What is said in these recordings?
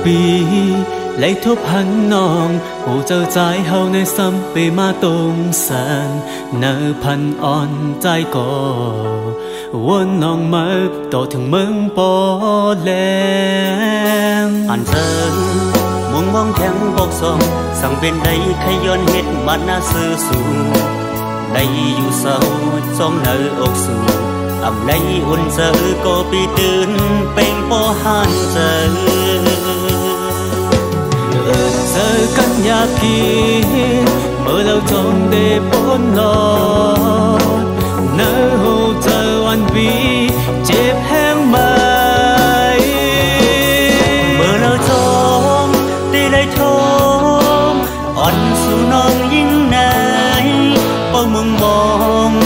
ปีlấy thuốc hắn nong hồ giờ trái hậu nơi xăm bị ma tung sàn nợพัน on trái cỏ quân nong mơ tổ thường mừng bỏ lem anh giờ muốn mong thèm bọc sòng sang bên đây khai yon hết mắt na sư su đây dù sao trong nợ ốc su ẩm lấy ôn giờ có bịตื่n bên bỏ han giờ giờ căn nhà kia mở lâu trong để bốn lọt nỡ hồ giờ oan vi chép hang mai mở lâu trong để lấy thôm on su nonยิ่งnày bao mừng mong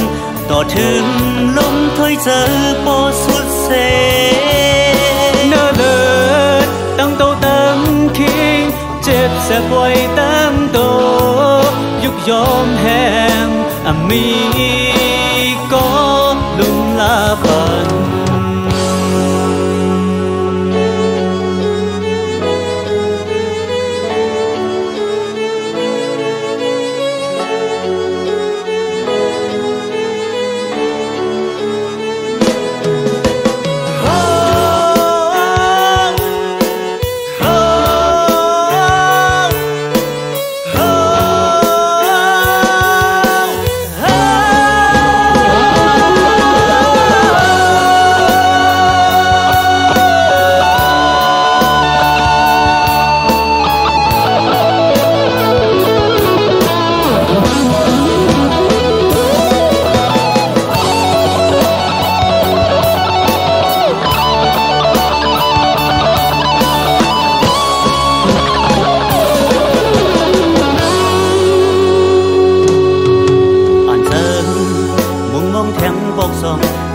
tỏ thương lông thôi giờ bỏ suốt xe nỡ lợt tăng tô tâm khi chết sẽ quay tâm tô dục yom hẹn mi có lung la phần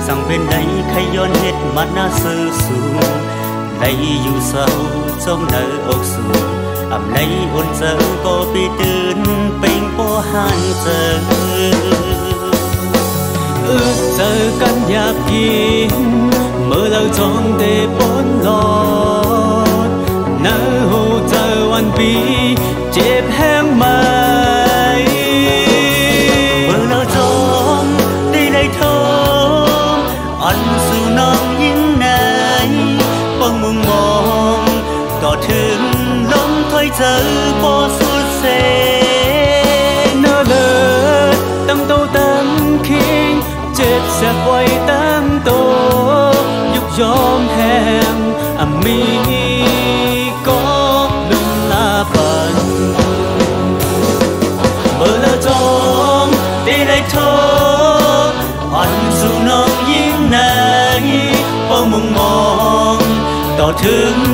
sang bên đây khai yon hết mắt na sư su đây dù sao trong nợ ốc su ẩm lấy ôn giờ có bịตื่n bên bỏ han giờ giờ căn nhà kia mở lâu trong để bốn lọt nỡ hồ giờ oan vi chép hang mai mở lâu trong để lấy thơm anh su nonยิ่งnày bằng mừng mong tỏ thương lông thôi giờ bỏ suốt xe nỡ lợt tâm tô tâm khi chết sẽ quay tâm tô dục yom hẹn mi có lung la phần mở lỡ trong để lấy thơm anh su nonยิ่งnày bao mừng mong tỏ thương